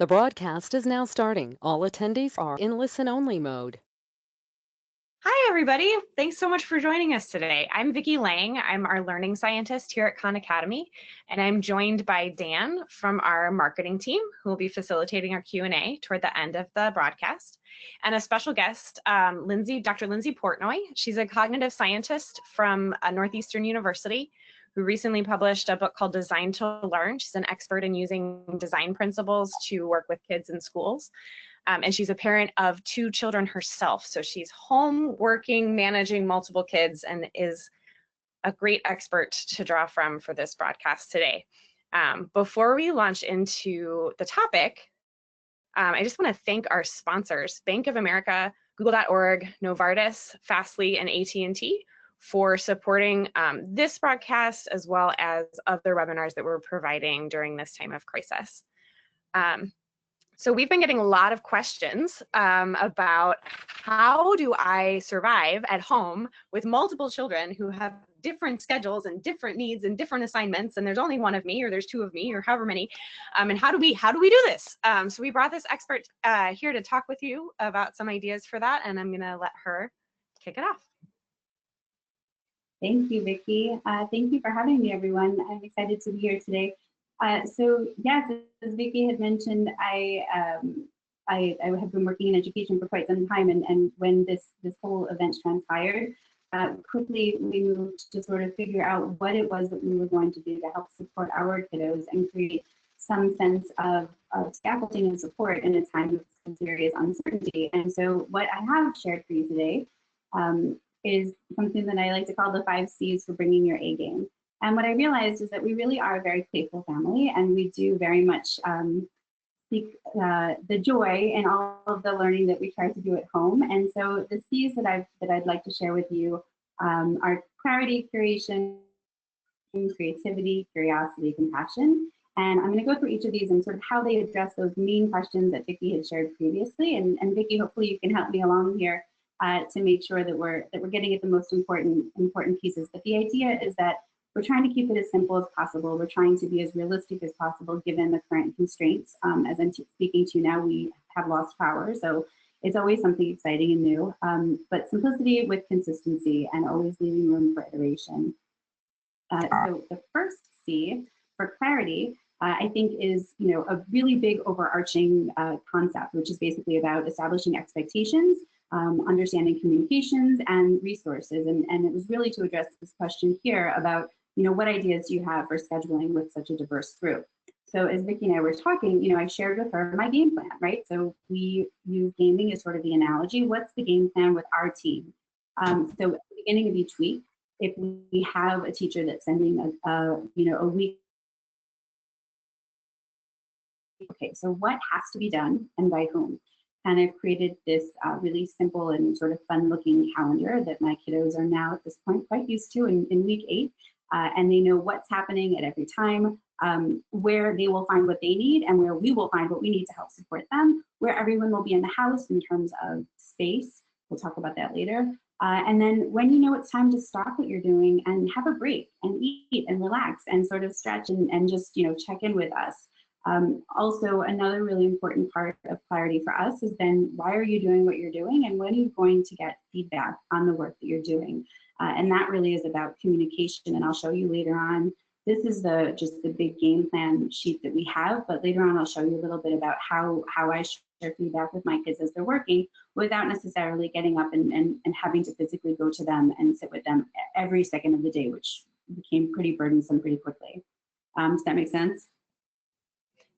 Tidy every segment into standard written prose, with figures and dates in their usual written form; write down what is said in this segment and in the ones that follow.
The broadcast is now starting. All attendees are in listen-only mode. Hi, everybody. Thanks so much for joining us today. I'm Vicki Lang. I'm our learning scientist here at Khan Academy, and I'm joined by Dan from our marketing team, who will be facilitating our Q&A toward the end of the broadcast, and a special guest, Dr. Lindsay Portnoy. She's a cognitive scientist from Northeastern University who recently published a book called Design to Learn. She's an expert in using design principles to work with kids in schools. And she's a parent of 2 children herself. So she's home, working, managing multiple kids, and is a great expert to draw from for this broadcast today. Before we launch into the topic, I just want to thank our sponsors, Bank of America, Google.org, Novartis, Fastly, and AT&T for supporting this broadcast, as well as other webinars that we're providing during this time of crisis. So we've been getting a lot of questions about how do I survive at home with multiple children who have different schedules and different needs and different assignments, and there's only one of me, or there's 2 of me, or however many, and how do we do this? So we brought this expert here to talk with you about some ideas for that, and I'm gonna let her kick it off. Thank you, Vicki. Thank you for having me, everyone. I'm excited to be here today. So yes, as Vicki had mentioned, I have been working in education for quite some time, and when this whole event transpired, quickly we moved to sort of figure out what it was that we were going to do to help support our kiddos and create some sense of scaffolding and support in a time of serious uncertainty. And so what I have shared for you today is something that I like to call the 5 C's for bringing your A game. And what I realized is that we really are a very playful family, and we do very much seek the joy in all of the learning that we try to do at home. And so the C's that I'd like to share with you are clarity, curation, creativity, curiosity, compassion. And I'm going to go through each of these and sort of how they address those main questions that Vicki had shared previously. And Vicki, hopefully you can help me along here to make sure that we're getting at the most important pieces. But the idea is that we're trying to keep it as simple as possible. We're trying to be as realistic as possible given the current constraints. As I'm speaking to you now, we have lost power, so it's always something exciting and new. But simplicity with consistency and always leaving room for iteration. So the first C for clarity, I think is a really big overarching concept, which is basically about establishing expectations, understanding communications and resources. And it was really to address this question here about what ideas do you have for scheduling with such a diverse group? So as Vicki and I were talking, I shared with her my game plan, right? So we use gaming as sort of the analogy. What's the game plan with our team? So at the beginning of each week, if we have a teacher that's sending a week, okay, so what has to be done and by whom? And I've created this really simple and sort of fun-looking calendar that my kiddos are now at this point quite used to in week 8. And they know what's happening at every time, where they will find what they need and where we will find what we need to help support them, where everyone will be in the house in terms of space. We'll talk about that later. And then when it's time to stop what you're doing and have a break and eat and relax and sort of stretch and just check in with us. Also, another really important part of clarity for us has been, why are you doing what you're doing and when are you going to get feedback on the work that you're doing? And that really is about communication, and I'll show you later on. This is just the big game plan sheet that we have, but later on I'll show you a little bit about how I share feedback with my kids as they're working without necessarily getting up and having to physically go to them and sit with them every second of the day, which became pretty burdensome pretty quickly. Does that make sense?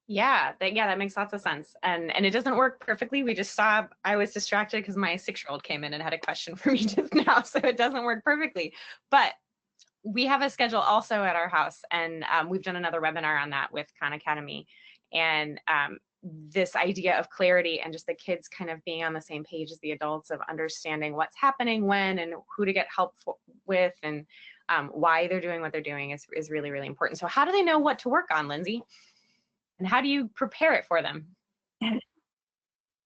Yeah, that makes lots of sense. And it doesn't work perfectly. We just saw, I was distracted because my 6-year-old came in and had a question for me just now, so it doesn't work perfectly. But we have a schedule also at our house, and we've done another webinar on that with Khan Academy. And this idea of clarity and just the kids kind of being on the same page as the adults, of understanding what's happening when and who to get help with, and why they're doing what they're doing is really, really important. So how do they know what to work on, Lindsay? And how do you prepare it for them?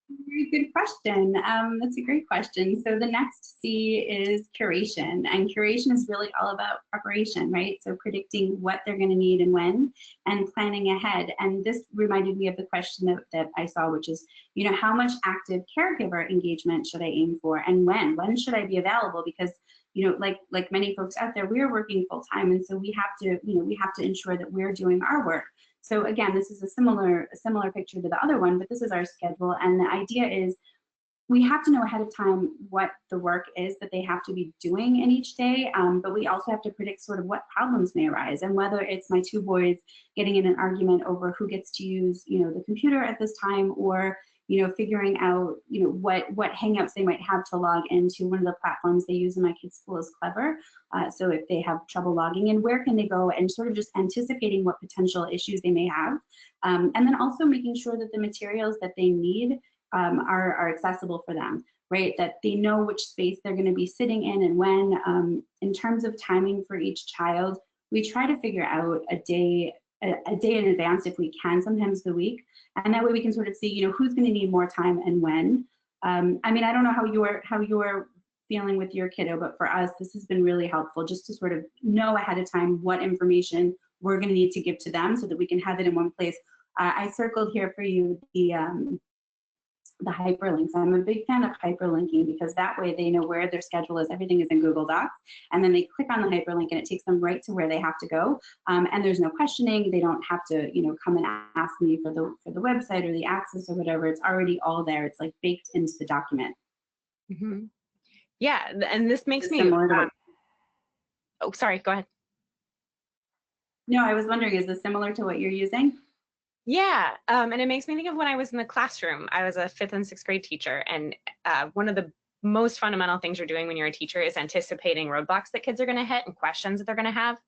Very good question. That's a great question. So the next C is curation, and curation is really all about preparation, right? So predicting what they're going to need and when, and planning ahead. And this reminded me of the question that I saw, which is, you know, how much active caregiver engagement should I aim for, and when? When should I be available? Because, you know, like many folks out there, we're working full time, and so we have to, you know, we have to ensure that we're doing our work. So again, this is a similar picture to the other one, but this is our schedule. And the idea is we have to know ahead of time what the work is that they have to be doing in each day, but we also have to predict sort of what problems may arise, and whether it's my two boys getting in an argument over who gets to use, you know, the computer at this time, or, you know, figuring out, you know, what hangouts they might have to log into. One of the platforms they use in my kids' school is Clever. So if they have trouble logging in, where can they go, and sort of just anticipating what potential issues they may have. And then also making sure that the materials that they need are accessible for them, right? That they know which space they're going to be sitting in and when. In terms of timing for each child, we try to figure out a day in advance if we can, sometimes the week, and that way we can sort of see, you know, who's going to need more time and when. I mean, I don't know how you're feeling with your kiddo, but for us, this has been really helpful, just to sort of know ahead of time what information we're going to need to give to them so that we can have it in one place. I circled here for you the hyperlinks. I'm a big fan of hyperlinking, because that way they know where their schedule is. Everything is in Google Docs, and then they click on the hyperlink and it takes them right to where they have to go. And there's no questioning. They don't have to, you know, come and ask me for the website or the access or whatever. It's already all there. It's like baked into the document. Mm-hmm. Yeah, and this makes me, oh, sorry, go ahead. No, I was wondering, is this similar to what you're using? Yeah, and it makes me think of when I was in the classroom. I was a 5th and 6th grade teacher, and one of the most fundamental things you're doing when you're a teacher is anticipating roadblocks that kids are going to hit and questions that they're going to have,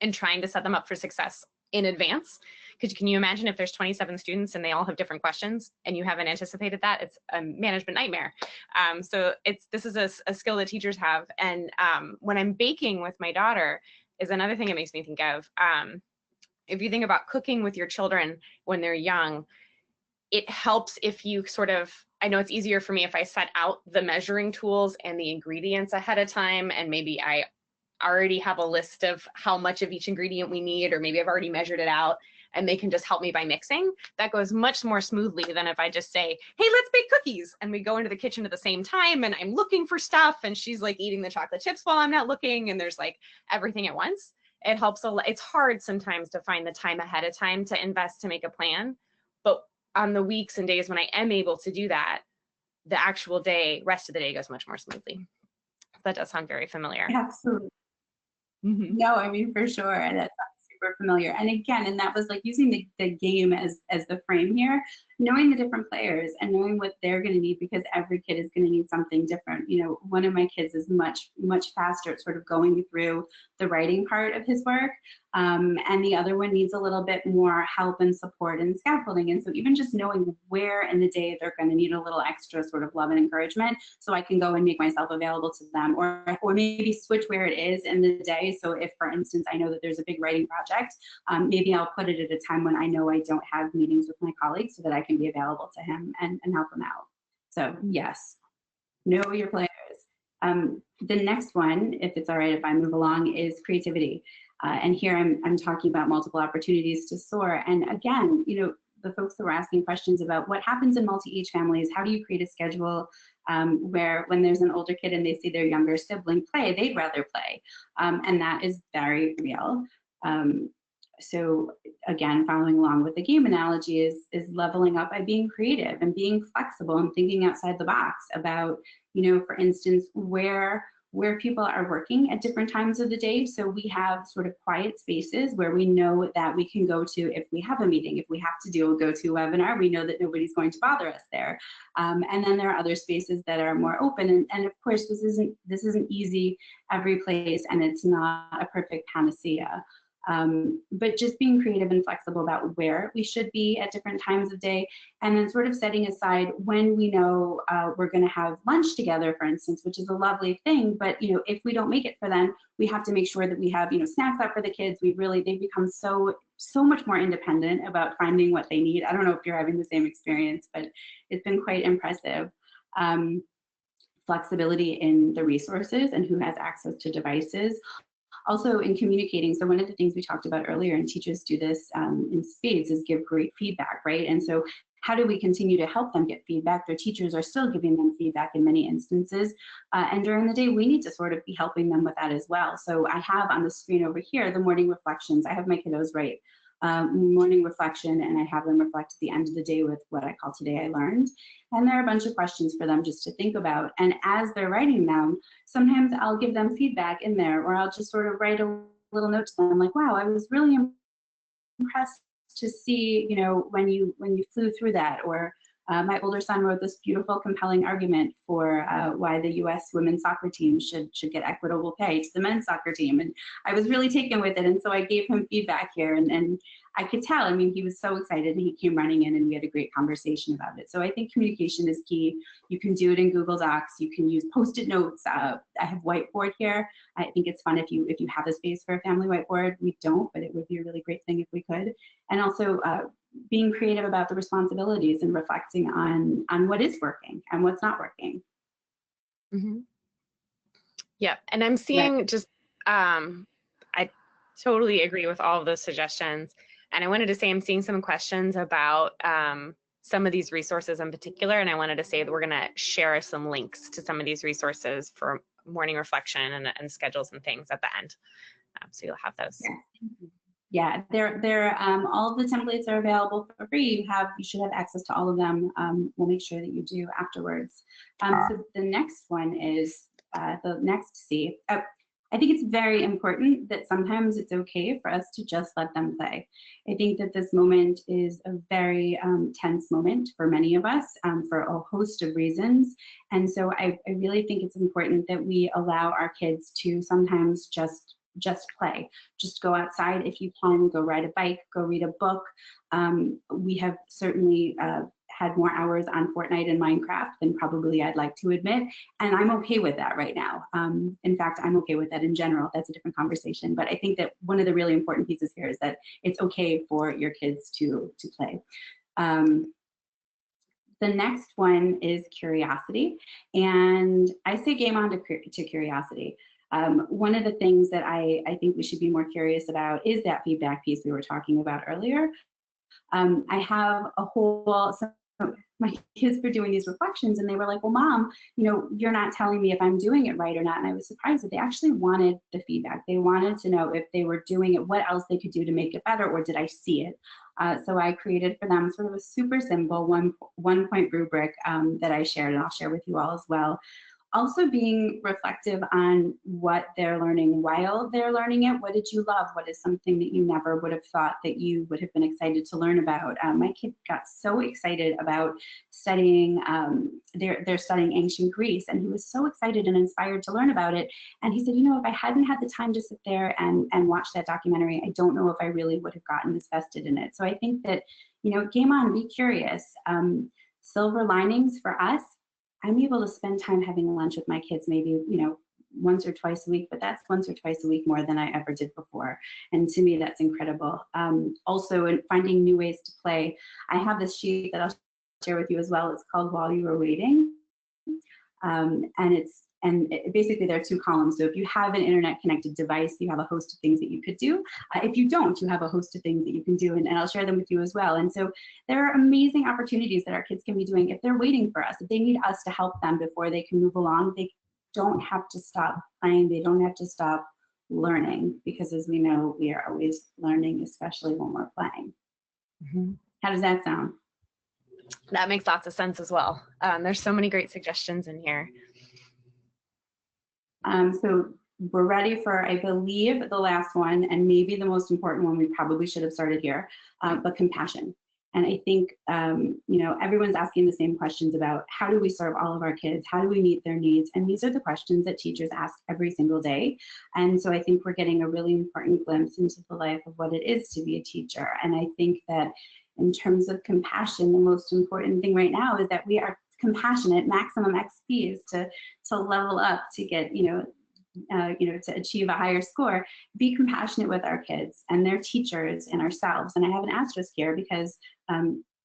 and trying to set them up for success in advance. Because can you imagine if there's 27 students and they all have different questions and you haven't anticipated that? It's a management nightmare. So this is a skill that teachers have. And when I'm baking with my daughter is another thing it makes me think of. If you think about cooking with your children when they're young, it helps if you sort of, I know it's easier for me if I set out the measuring tools and the ingredients ahead of time, and maybe I already have a list of how much of each ingredient we need, or maybe I've already measured it out and they can just help me by mixing. That goes much more smoothly than if I just say, hey, let's bake cookies, and we go into the kitchen at the same time and I'm looking for stuff and she's like eating the chocolate chips while I'm not looking, and there's like everything at once. It helps a lot. It's hard sometimes to find the time ahead of time to invest to make a plan, but on the weeks and days when I am able to do that, the actual rest of the day goes much more smoothly. That does sound very familiar. Absolutely. Mm-hmm. No, I mean, for sure. That's super familiar. And again, and that was like using the game as the frame here, knowing the different players and knowing what they're going to need, because every kid is going to need something different. You know, one of my kids is much faster at sort of going through the writing part of his work. And the other one needs a little bit more help and support and scaffolding. And so even just knowing where in the day they're going to need a little extra sort of love and encouragement, so I can go and make myself available to them, or maybe switch where it is in the day. So if, for instance, I know that there's a big writing project, maybe I'll put it at a time when I know I don't have meetings with my colleagues, so that I can be available to him and help him out. So yes, know your players. The next one, if it's all right if I move along, is creativity. And here I'm talking about multiple opportunities to soar. And again, you know, the folks that were asking questions about what happens in multi-age families, how do you create a schedule where when there's an older kid and they see their younger sibling play, they'd rather play. And that is very real. So again, following along with the game analogy is leveling up by being creative and being flexible and thinking outside the box about, you know, for instance, where people are working at different times of the day. So we have sort of quiet spaces where we know that we can go to if we have a meeting, if we have to do a go-to webinar, we know that nobody's going to bother us there. And then there are other spaces that are more open. And of course, this isn't easy every place, and it's not a perfect panacea. But just being creative and flexible about where we should be at different times of day, and then sort of setting aside when we know we're going to have lunch together, for instance, which is a lovely thing. But if we don't make it for then, we have to make sure that we have snacks out for the kids. They've become so so much more independent about finding what they need. I don't know if you're having the same experience, but it's been quite impressive. Flexibility in the resources and who has access to devices. Also in communicating, so one of the things we talked about earlier, and teachers do this in spades, is give great feedback, right? And so how do we continue to help them get feedback? Their teachers are still giving them feedback in many instances. And during the day, we need to sort of be helping them with that as well. So I have on the screen over here, the morning reflections. I have my kiddos write morning reflection, and I have them reflect at the end of the day with what I call Today I Learned. And there are a bunch of questions for them just to think about. And as they're writing them, sometimes I'll give them feedback in there, or I'll just sort of write a little note to them like, wow, I was really impressed to see, you know, when you flew through that, or my older son wrote this beautiful, compelling argument for why the U.S. women's soccer team should get equitable pay to the men's soccer team, and I was really taken with it. And so I gave him feedback here, and I could tell. I mean, he was so excited, and he came running in, and we had a great conversation about it. So I think communication is key. You can do it in Google Docs. You can use Post-it notes. I have whiteboard here. I think it's fun if you have a space for a family whiteboard. We don't, but it would be a really great thing if we could. And also being creative about the responsibilities and reflecting on what is working and what's not working. Mm-hmm. Yeah, and I'm seeing just, I totally agree with all of those suggestions. And I wanted to say I'm seeing some questions about some of these resources in particular, and I wanted to say that we're going to share some links to some of these resources for morning reflection and schedules and things at the end. So you'll have those. Yeah, they're all of the templates are available for free. You should have access to all of them. We'll make sure that you do afterwards. So the next one is the next C. I think it's very important that sometimes it's okay for us to just let them play. I think that this moment is a very tense moment for many of us for a host of reasons. And so I really think it's important that we allow our kids to sometimes just play. Just go outside if you can, go ride a bike, go read a book. We have certainly had more hours on Fortnite and Minecraft than probably I'd like to admit, and I'm okay with that right now. In fact, I'm okay with that in general. That's a different conversation, but I think that one of the really important pieces here is that it's okay for your kids to play. The next one is curiosity, and I say game on to curiosity. One of the things that I think we should be more curious about is that feedback piece we were talking about earlier. I have a whole, so my kids were doing these reflections, and they were like, well, Mom, you know, you're not telling me if I'm doing it right or not. And I was surprised that they actually wanted the feedback. They wanted to know if they were doing it, what else they could do to make it better, or did I see it? So I created for them sort of a super simple one-point rubric that I shared, and I'll share with you all as well. Also being reflective on what they're learning while they're learning it. What did you love? What is something that you never would have thought that you would have been excited to learn about? My kid got so excited about studying, they're studying ancient Greece, and he was so excited and inspired to learn about it. And he said, you know, if I hadn't had the time to sit there and watch that documentary, I don't know if I really would have gotten as vested in it. So I think that, you know, game on, be curious. Silver linings for us, I'm able to spend time having lunch with my kids maybe, you know, once or twice a week, but that's once or twice a week more than I ever did before. And to me, that's incredible. Also, in finding new ways to play, I have this sheet that I'll share with you as well. It's called While You Were Waiting. Basically there are two columns. So if you have an internet connected device, you have a host of things that you could do. If you don't, you have a host of things that you can do, and I'll share them with you as well. And so there are amazing opportunities that our kids can be doing if they're waiting for us, if they need us to help them before they can move along. They don't have to stop playing. They don't have to stop learning, because as we know, we are always learning, especially when we're playing. Mm-hmm. How does that sound? That makes lots of sense as well. There's so many great suggestions in here. So we're ready for, I believe, the last one, and maybe the most important one. We probably should have started here, but compassion. And I think, you know, everyone's asking the same questions about how do we serve all of our kids? How do we meet their needs? And these are the questions that teachers ask every single day. And so I think we're getting a really important glimpse into the life of what it is to be a teacher. And I think that in terms of compassion, the most important thing right now is that we are compassionate. Maximum XP is to level up, to get, you know, to achieve a higher score, be compassionate with our kids and their teachers and ourselves. And I have an asterisk here because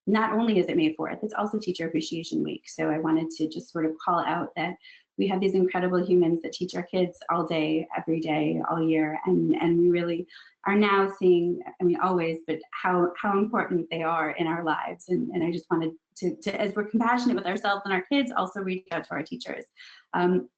not only is it May 4th, it's also Teacher Appreciation Week. So I wanted to just sort of call out that we have these incredible humans that teach our kids all day, every day, all year. And we really are now seeing, I mean, always, but how important they are in our lives. And I just wanted to, as we're compassionate with ourselves and our kids, also reach out to our teachers.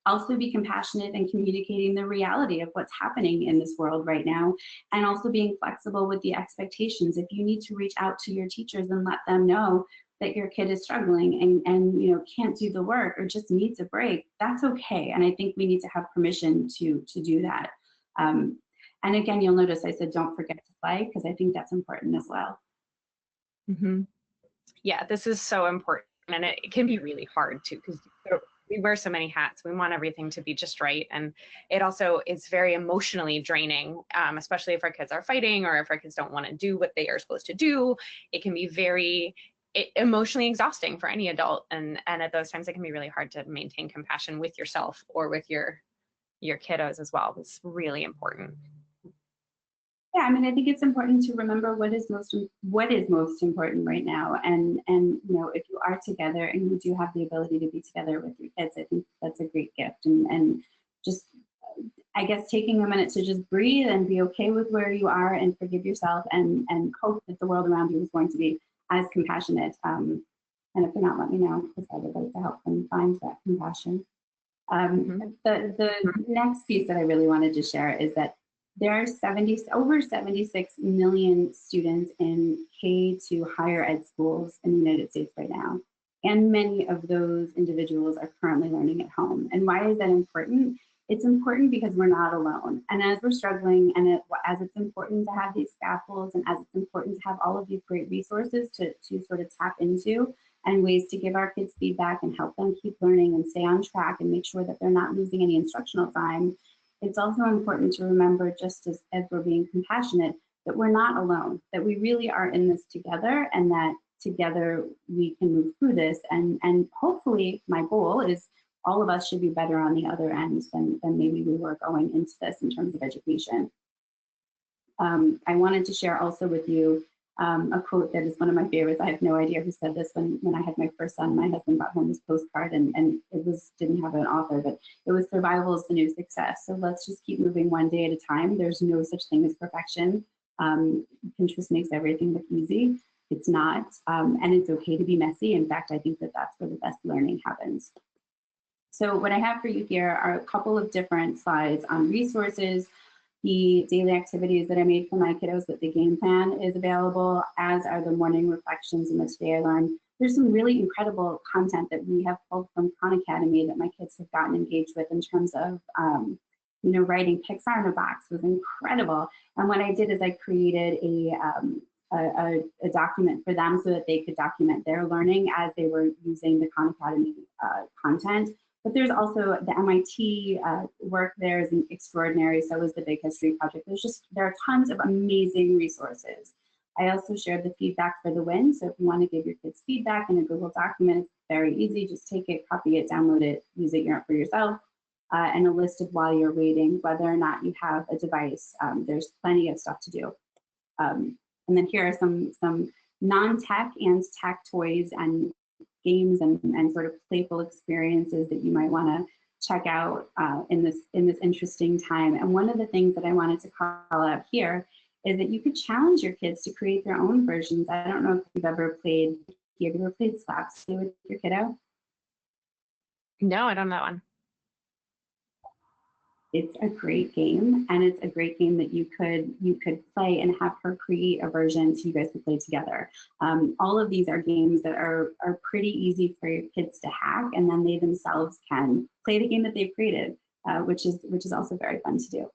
Also be compassionate and communicating the reality of what's happening in this world right now, and also being flexible with the expectations. If you need to reach out to your teachers and let them know that your kid is struggling and can't do the work or just needs a break, that's okay. And I think we need to have permission to do that. And again, you'll notice I said don't forget to play, because I think that's important as well. Mm-hmm. Yeah, this is so important, and it can be really hard too, because we wear so many hats. We want everything to be just right, and it also is very emotionally draining, especially if our kids are fighting or if our kids don't want to do what they are supposed to do. It can be very emotionally exhausting for any adult, and at those times it can be really hard to maintain compassion with yourself or with your kiddos as well. It's really important. Yeah, I mean, I think it's important to remember what is most important right now, and if you are together and you do have the ability to be together with your kids, I think that's a great gift. And just, I guess, taking a minute to just breathe and be okay with where you are and forgive yourself and hope that the world around you is going to be as compassionate. And if they're not, let me know, because I would like to help them find that compassion. The next piece that I really wanted to share is that there are over 76 million students in K to higher ed schools in the United States right now. And many of those individuals are currently learning at home. And why is that important? It's important because we're not alone. And as we're struggling, and as it's important to have these scaffolds, and as it's important to have all of these great resources to sort of tap into, and ways to give our kids feedback and help them keep learning and stay on track and make sure that they're not losing any instructional time, it's also important to remember, just as we're being compassionate, that we're not alone, that we really are in this together, and that together we can move through this. And hopefully, my goal is all of us should be better on the other end than maybe we were going into this in terms of education. I wanted to share also with you a quote that is one of my favorites. I have no idea who said this. When I had my first son, my husband brought home this postcard, and it didn't have an author, but it was "Survival is the new success." So let's just keep moving one day at a time. There's no such thing as perfection. Pinterest makes everything look easy. It's not, and it's okay to be messy. In fact, I think that that's where the best learning happens. So what I have for you here are a couple of different slides on resources, the daily activities that I made for my kiddos, that the game plan is available, as are the morning reflections and the Today I Learned. There's some really incredible content that we have pulled from Khan Academy that my kids have gotten engaged with in terms of, writing Pixar in a box was incredible. And what I did is I created a document for them so that they could document their learning as they were using the Khan Academy content. But there's also the MIT work there is extraordinary. So is the Big History Project. There are tons of amazing resources. I also shared the feedback for the win. So if you want to give your kids feedback in a Google document, it's very easy. Just take it, copy it, download it, use it for yourself. And a list of while you're waiting, whether or not you have a device. There's plenty of stuff to do. And then here are some non-tech and tech toys and games and sort of playful experiences that you might want to check out in this interesting time. And one of the things that I wanted to call out here is that you could challenge your kids to create their own versions. I don't know if you've ever played Slapstick with your kiddo? No, I don't know that one. It's a great game, and it's a great game that you could play and have her create a version so you guys could play together. All of these are games that are pretty easy for your kids to hack, and then they themselves can play the game that they've created, which is also very fun to do.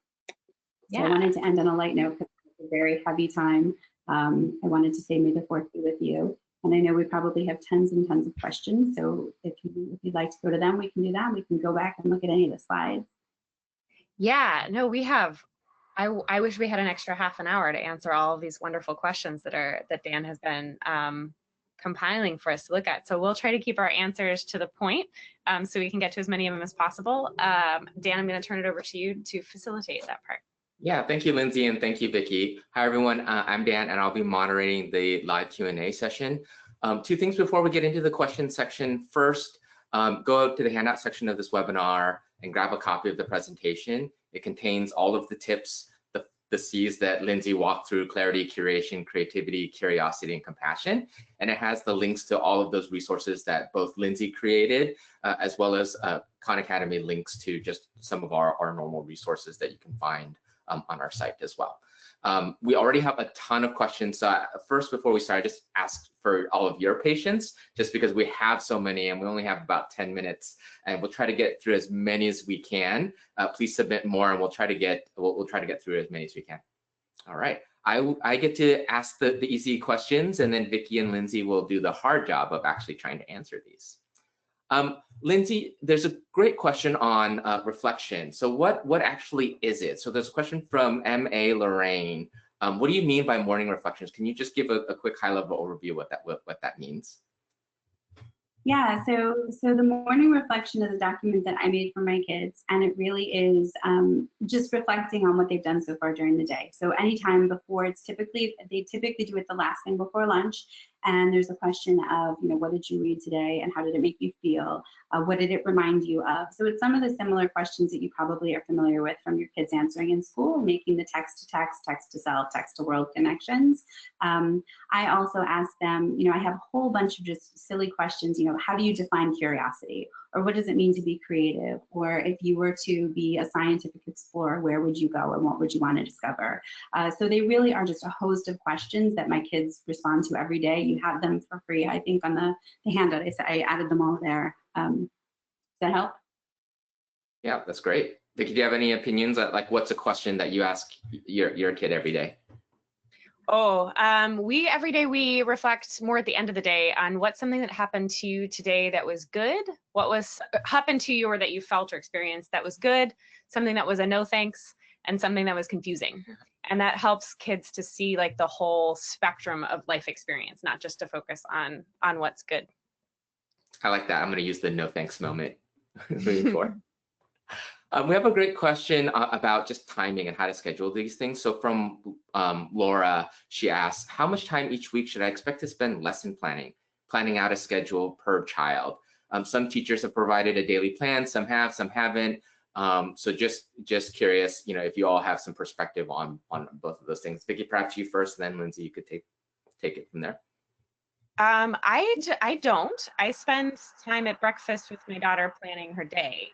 Yeah. So I wanted to end on a light note because it's a very heavy time. I wanted to say May the 4th be with you. And I know we probably have tons and tons of questions. So if you'd like to go to them, we can do that. We can go back and look at any of the slides. Yeah, no, we have. I wish we had an extra half an hour to answer all of these wonderful questions that Dan has been compiling for us to look at. So we'll try to keep our answers to the point so we can get to as many of them as possible. Dan, I'm going to turn it over to you to facilitate that part. Yeah, thank you, Lindsay, and thank you, Vicki. Hi, everyone. I'm Dan, and I'll be moderating the live Q&A session. Two things before we get into the question section. First, go to the handout section of this webinar and grab a copy of the presentation. It contains all of the tips, the C's that Lindsay walked through: clarity, curation, creativity, curiosity, and compassion. And it has the links to all of those resources that both Lindsay created, as well as Khan Academy links to just some of our normal resources that you can find on our site as well. We already have a ton of questions. First, before we start, I just ask for all of your patience, just because we have so many and we only have about 10 minutes, and we'll try to get through as many as we can. Please submit more, and we'll try to get through as many as we can. All right, I get to ask the easy questions, and then Vicki and Lindsay will do the hard job of actually trying to answer these. Lindsay, there's a great question on reflection. So what actually is it? So there's a question from M.A. Lorraine. What do you mean by morning reflections? Can you just give a quick high-level overview what that means? Yeah, so the morning reflection is a document that I made for my kids, and it really is just reflecting on what they've done so far during the day. So anytime before, they typically do it the last thing before lunch, and there's a question of, what did you read today, and how did it make you feel? What did it remind you of? So it's some of the similar questions that you probably are familiar with from your kids answering in school, making the text to text, text to self, text to world connections. I also ask them, I have a whole bunch of just silly questions, how do you define curiosity? Or what does it mean to be creative? Or if you were to be a scientific explorer, where would you go and what would you want to discover? So they really are just a host of questions that my kids respond to every day. You have them for free, I think, on the handout. I added them all there. Does that help? Yeah, that's great. Vicki, do you have any opinions? Like, what's a question that you ask your kid every day? Every day we reflect more at the end of the day on what's something that happened to you today that was good, what was happened to you or that you felt or experienced that was good, something that was a no thanks, and something that was confusing. And that helps kids to see like the whole spectrum of life experience, not just to focus on what's good. I like that. I'm going to use the no thanks moment moving forward. We have a great question about just timing and how to schedule these things. So from Laura, she asks, how much time each week should I expect to spend lesson planning out a schedule per child? Some teachers have provided a daily plan, some have, some haven't. So just curious, if you all have some perspective on both of those things. Vicki, perhaps you first, and then Lindsay, you could take it from there. I don't. I spend time at breakfast with my daughter planning her day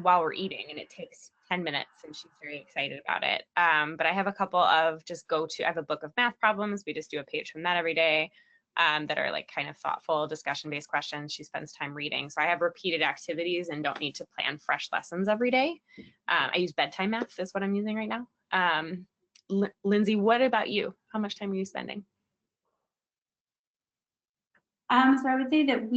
while we're eating, and it takes 10 minutes, and she's very excited about it. But I have a couple of I have a book of math problems. We just do a page from that every day that are like kind of thoughtful discussion-based questions. She spends time reading. So I have repeated activities and don't need to plan fresh lessons every day. I use bedtime math is what I'm using right now. Lindsay, what about you? How much time are you spending? So I would say that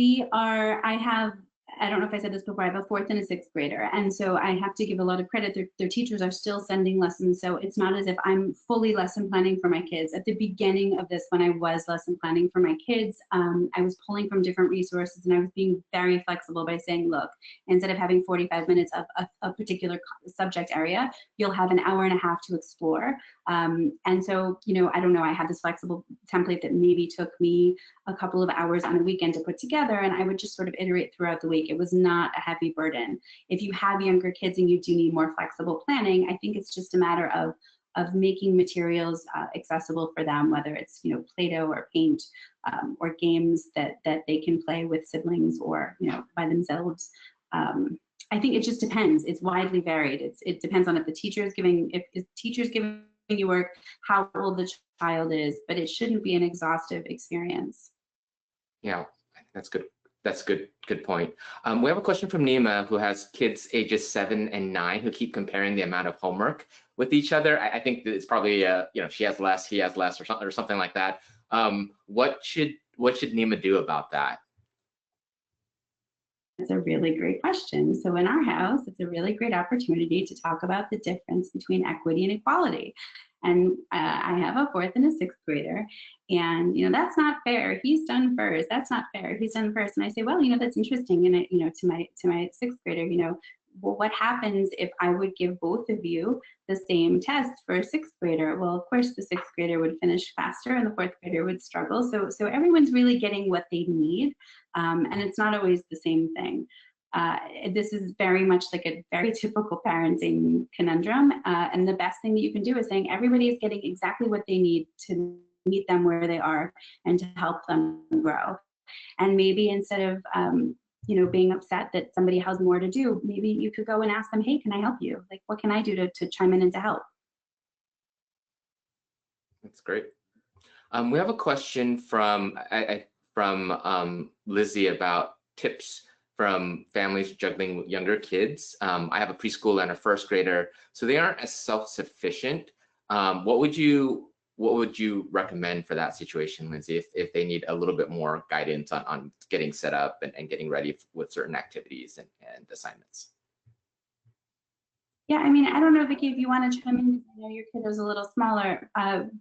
I don't know if I said this before, I have a 4th and a 6th grader. And so I have to give a lot of credit. Their teachers are still sending lessons. So it's not as if I'm fully lesson planning for my kids. At the beginning of this, when I was lesson planning for my kids, I was pulling from different resources, and I was being very flexible by saying, look, instead of having 45 minutes of a particular subject area, you'll have an hour and a half to explore. And so, I don't know, I had this flexible template that maybe took me a couple of hours on the weekend to put together, and I would just sort of iterate throughout the week. It was not a heavy burden. If you have younger kids and you do need more flexible planning, I think it's just a matter of making materials accessible for them, whether it's Play-Doh or paint or games that they can play with siblings or by themselves. I think it just depends. It's widely varied. It depends on if the teacher is giving you work, how old the child is, but it shouldn't be an exhaustive experience. Yeah, that's good. That's good point. We have a question from Nima, who has kids ages 7 and 9 who keep comparing the amount of homework with each other. I think that it's probably she has less, he has less, or something like that. What should Nima do about that? a really great question. So in our house, it's a really great opportunity to talk about the difference between equity and equality. And I have a 4th and a 6th grader, and that's not fair. He's done first. That's not fair. He's done first. And I say, well, that's interesting. And to my 6th grader, well, what happens if I would give both of you the same test for a 6th grader? Well, of course, the 6th grader would finish faster, and the 4th grader would struggle. So everyone's really getting what they need, and it's not always the same thing. This is very much like a very typical parenting conundrum, and the best thing that you can do is saying everybody is getting exactly what they need to meet them where they are and to help them grow. And maybe instead of being upset that somebody has more to do, maybe you could go and ask them, hey, can I help you? Like, what can I do to chime in and to help? That's great. We have a question from Lizzie about tips from families juggling younger kids. I have a preschool and a 1st grader, so they aren't as self-sufficient. What would you recommend for that situation, Lindsay, if they need a little bit more guidance on getting set up and getting ready with certain activities and assignments? Yeah, I mean, I don't know, Vicki, if you want to chime in, because I know your kid is a little smaller,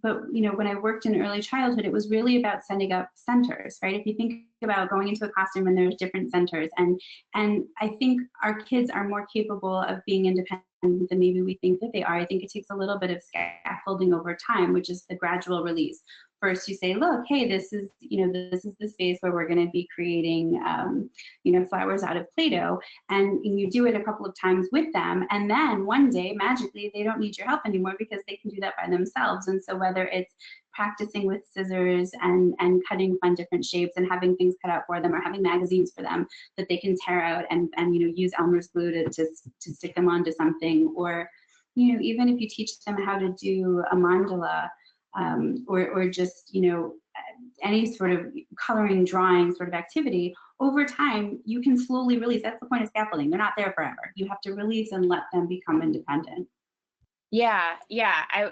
but when I worked in early childhood, it was really about setting up centers, right? If you think about going into a classroom and there's different centers, and I think our kids are more capable of being independent than maybe we think that they are. I think it takes a little bit of scaffolding over time, which is the gradual release. First, you say, look, hey, this is the space where we're going to be creating, flowers out of Play-Doh, and you do it a couple of times with them, and then one day, magically, they don't need your help anymore because they can do that by themselves. And so whether it's practicing with scissors and cutting fun different shapes and having things cut out for them, or having magazines for them that they can tear out and use Elmer's glue to stick them onto something, or even if you teach them how to do a mandala, or just any sort of coloring, drawing sort of activity, over time you can slowly release. That's the point of scaffolding. They're not there forever. You have to release and let them become independent. Yeah,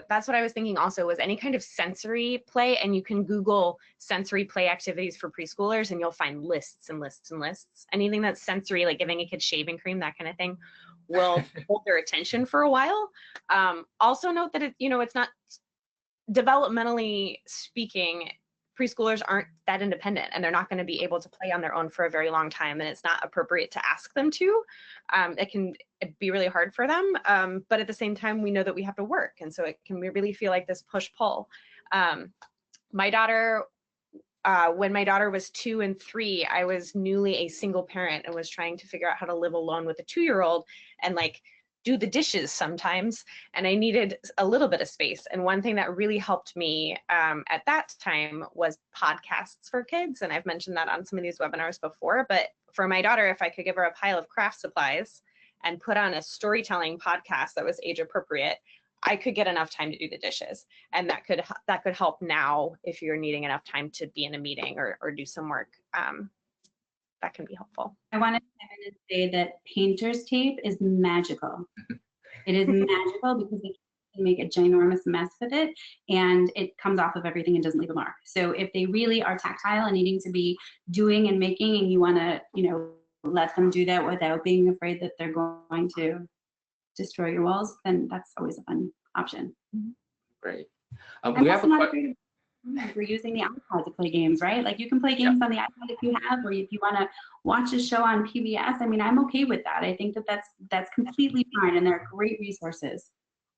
that's what I was thinking also, was any kind of sensory play, and you can Google sensory play activities for preschoolers and you'll find lists and lists and lists. Anything that's sensory, like giving a kid shaving cream, that kind of thing, will hold their attention for a while. Also note that it's not, developmentally speaking, preschoolers aren't that independent, and they're not going to be able to play on their own for a very long time, and it's not appropriate to ask them to. It can be really hard for them, but at the same time, we know that we have to work, and so it can really feel like this push-pull. My daughter, when my daughter was 2 and 3, I was newly a single parent and was trying to figure out how to live alone with a 2-year-old and do the dishes sometimes, and I needed a little bit of space. And one thing that really helped me at that time was podcasts for kids, and I've mentioned that on some of these webinars before, but for my daughter, if I could give her a pile of craft supplies and put on a storytelling podcast that was age appropriate, I could get enough time to do the dishes. And that could help now if you're needing enough time to be in a meeting or do some work. That can be helpful. I want to say that painter's tape is magical. It is magical because they can make a ginormous mess with it, and it comes off of everything and doesn't leave a mark. So if they really are tactile and needing to be doing and making, and you want to, let them do that without being afraid that they're going to destroy your walls, then that's always a fun option. Great. We have we're using the iPad to play games, right? Like, you can play games on the iPad if you have, or if you want to watch a show on PBS. I mean, I'm okay with that. I think that that's completely fine, and they're great resources.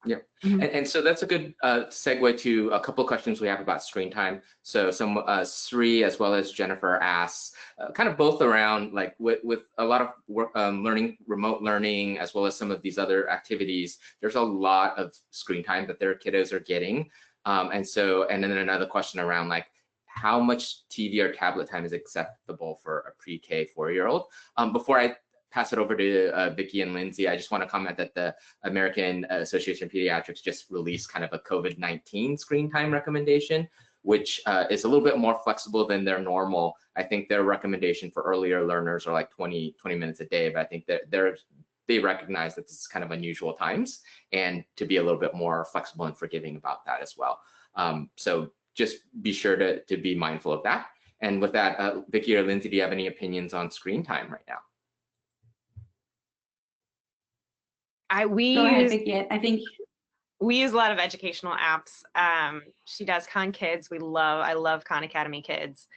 Yeah, and so that's a good segue to a couple of questions we have about screen time. So some Sri as well as Jennifer asks, kind of both around, like, with a lot of work, remote learning, as well as some of these other activities, there's a lot of screen time that their kiddos are getting. And then another question around, like, how much TV or tablet time is acceptable for a pre-K 4-year-old? Before I pass it over to Vicki and Lindsay, I just want to comment that the American Association of Pediatrics just released kind of a COVID-19 screen time recommendation, which is a little bit more flexible than their normal. I think their recommendation for earlier learners are like 20 minutes a day, but I think that they recognize that this is kind of unusual times, and to be a little bit more flexible and forgiving about that as well. So just be sure to be mindful of that. And with that, Vicki or Lindsay, do you have any opinions on screen time right now? We Go ahead, use Vicki. I think we use a lot of educational apps. She does Khan Kids. I love Khan Academy Kids.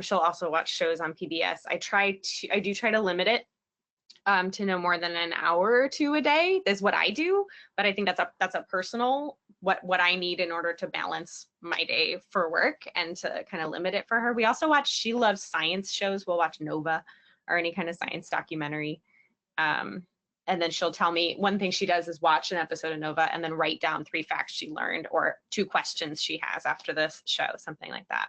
She'll also watch shows on PBS. I do try to limit it to no more than an hour or two a day is what I do, but I think that's a personal what I need in order to balance my day for work and to kind of limit it for her. We also she loves science shows. We'll watch Nova or any kind of science documentary. And then she'll tell me, one thing she does is watch an episode of Nova and then write down 3 facts she learned or 2 questions she has after this show, something like that.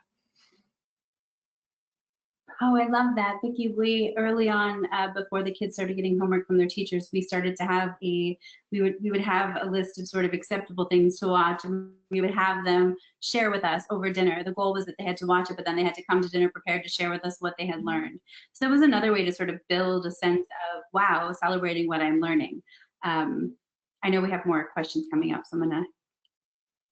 Oh, I love that. Vicki, we early on, before the kids started getting homework from their teachers, we started to have we would have a list of sort of acceptable things to watch, and we would have them share with us over dinner. The goal was that they had to watch it, but then they had to come to dinner prepared to share with us what they had learned. So that was another way to sort of build a sense of, wow, celebrating what I'm learning. I know we have more questions coming up, so I'm gonna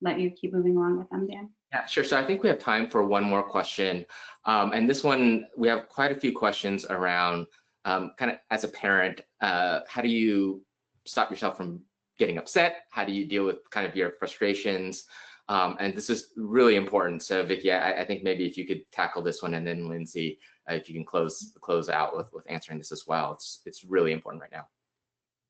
let you keep moving along with them, Dan. Yeah, sure. So I think we have time for one more question. And this one, we have quite a few questions around kind of as a parent, how do you stop yourself from getting upset? How do you deal with kind of your frustrations? And this is really important. So Vicki, I think maybe if you could tackle this one, and then Lindsay, if you can close out with answering this as well. It's really important right now.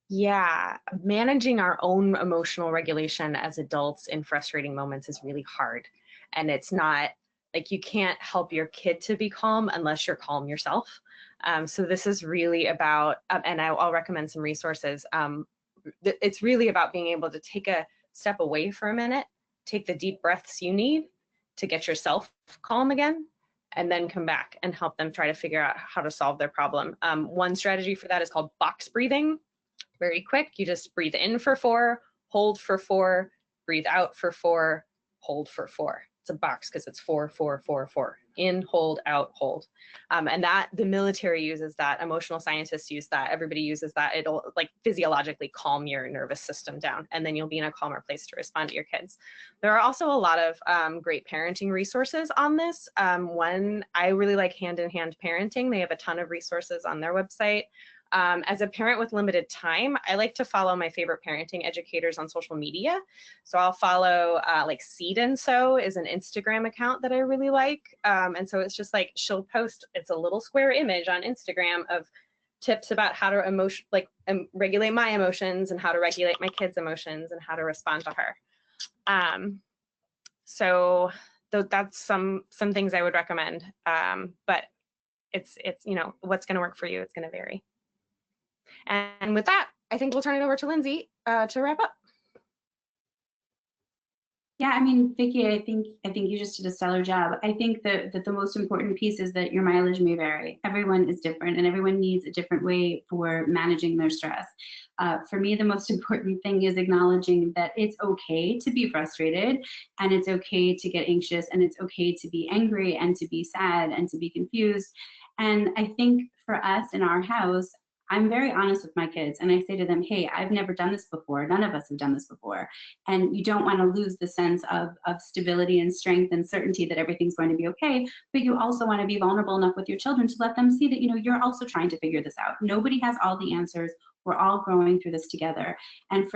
Yeah, managing our own emotional regulation as adults in frustrating moments is really hard. And it's not like you can't help your kid to be calm unless you're calm yourself. So this is really about, and I'll recommend some resources. It's really about being able to take a step away for a minute, take the deep breaths you need to get yourself calm again, and then come back and help them try to figure out how to solve their problem. One strategy for that is called box breathing. Very quick, you just breathe in for 4, hold for 4, breathe out for 4, hold for 4. It's a box because it's 4, 4, 4, 4. In, hold, out, hold. And that the military uses that, emotional scientists use that, everybody uses that. It'll like physiologically calm your nervous system down, and then you'll be in a calmer place to respond to your kids. There are also a lot of great parenting resources on this. One, I really like Hand in Hand Parenting. They have a ton of resources on their website. As a parent with limited time, I like to follow my favorite parenting educators on social media. So I'll follow like Seed and Sew is an Instagram account that I really like. And so it's just like she'll post, it's a little square image on Instagram of tips about how to regulate my emotions and how to regulate my kids' emotions and how to respond to her. So that's some things I would recommend. But it's you know, what's going to work for you, it's going to vary. And with that, I think we'll turn it over to Lindsay to wrap up. Yeah, I mean, Vicki, I think you just did a stellar job. I think that the most important piece is that your mileage may vary. Everyone is different, and everyone needs a different way for managing their stress. For me, the most important thing is acknowledging that it's okay to be frustrated, and it's okay to get anxious, and it's okay to be angry, and to be sad, and to be confused. And I think for us in our house, I'm very honest with my kids, and I say to them, hey, I've never done this before. None of us have done this before. And you don't want to lose the sense of stability and strength and certainty that everything's going to be okay, but you also want to be vulnerable enough with your children to let them see that, you know, you're also trying to figure this out. Nobody has all the answers. We're all growing through this together. And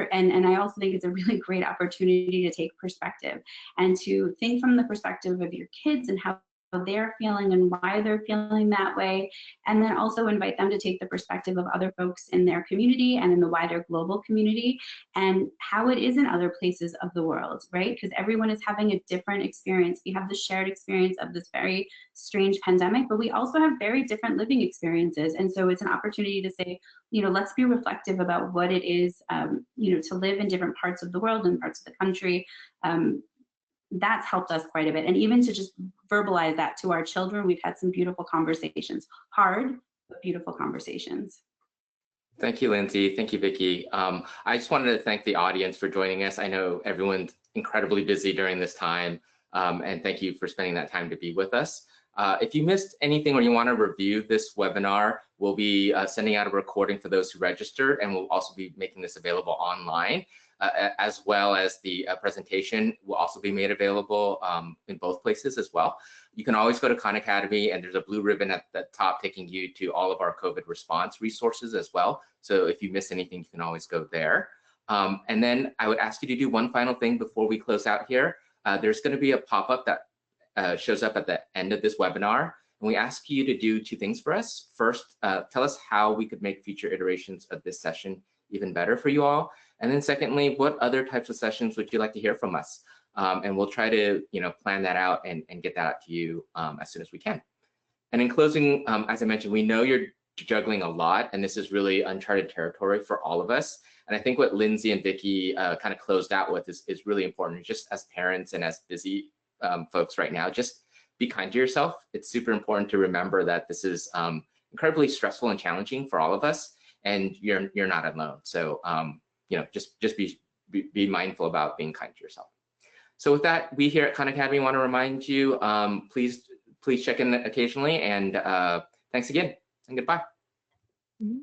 I also think it's a really great opportunity to take perspective and to think from the perspective of your kids and how they're feeling and why they're feeling that way, and then also invite them to take the perspective of other folks in their community and in the wider global community and how it is in other places of the world, right? Because everyone is having a different experience. We have the shared experience of this very strange pandemic, but we also have very different living experiences, and so it's an opportunity to say, you know, let's be reflective about what it is, you know, to live in different parts of the world and parts of the country. That's helped us quite a bit. And even to just verbalize that to our children, we've had some beautiful conversations, hard, but beautiful conversations. Thank you, Lindsay. Thank you, Vicki. I just wanted to thank the audience for joining us. I know everyone's incredibly busy during this time, and thank you for spending that time to be with us. If you missed anything or you want to review this webinar, we'll be sending out a recording for those who registered, and we'll also be making this available online. As well as the presentation will also be made available in both places as well. You can always go to Khan Academy, and there's a blue ribbon at the top taking you to all of our COVID response resources as well. So if you miss anything, you can always go there. And then I would ask you to do one final thing before we close out here. There's going to be a pop-up that shows up at the end of this webinar. And we ask you to do two things for us. First, tell us how we could make future iterations of this session even better for you all. And then secondly, what other types of sessions would you like to hear from us? And we'll try to plan that out and get that out to you as soon as we can. And in closing, as I mentioned, we know you're juggling a lot, and this is really uncharted territory for all of us. And I think what Lindsay and Vicki kind of closed out with is really important, just as parents and as busy folks right now. Just be kind to yourself. It's super important to remember that this is incredibly stressful and challenging for all of us, and you're not alone. So just be mindful about being kind to yourself. So with that, we here at Khan Academy want to remind you, please check in occasionally, and thanks again, and goodbye. Mm-hmm.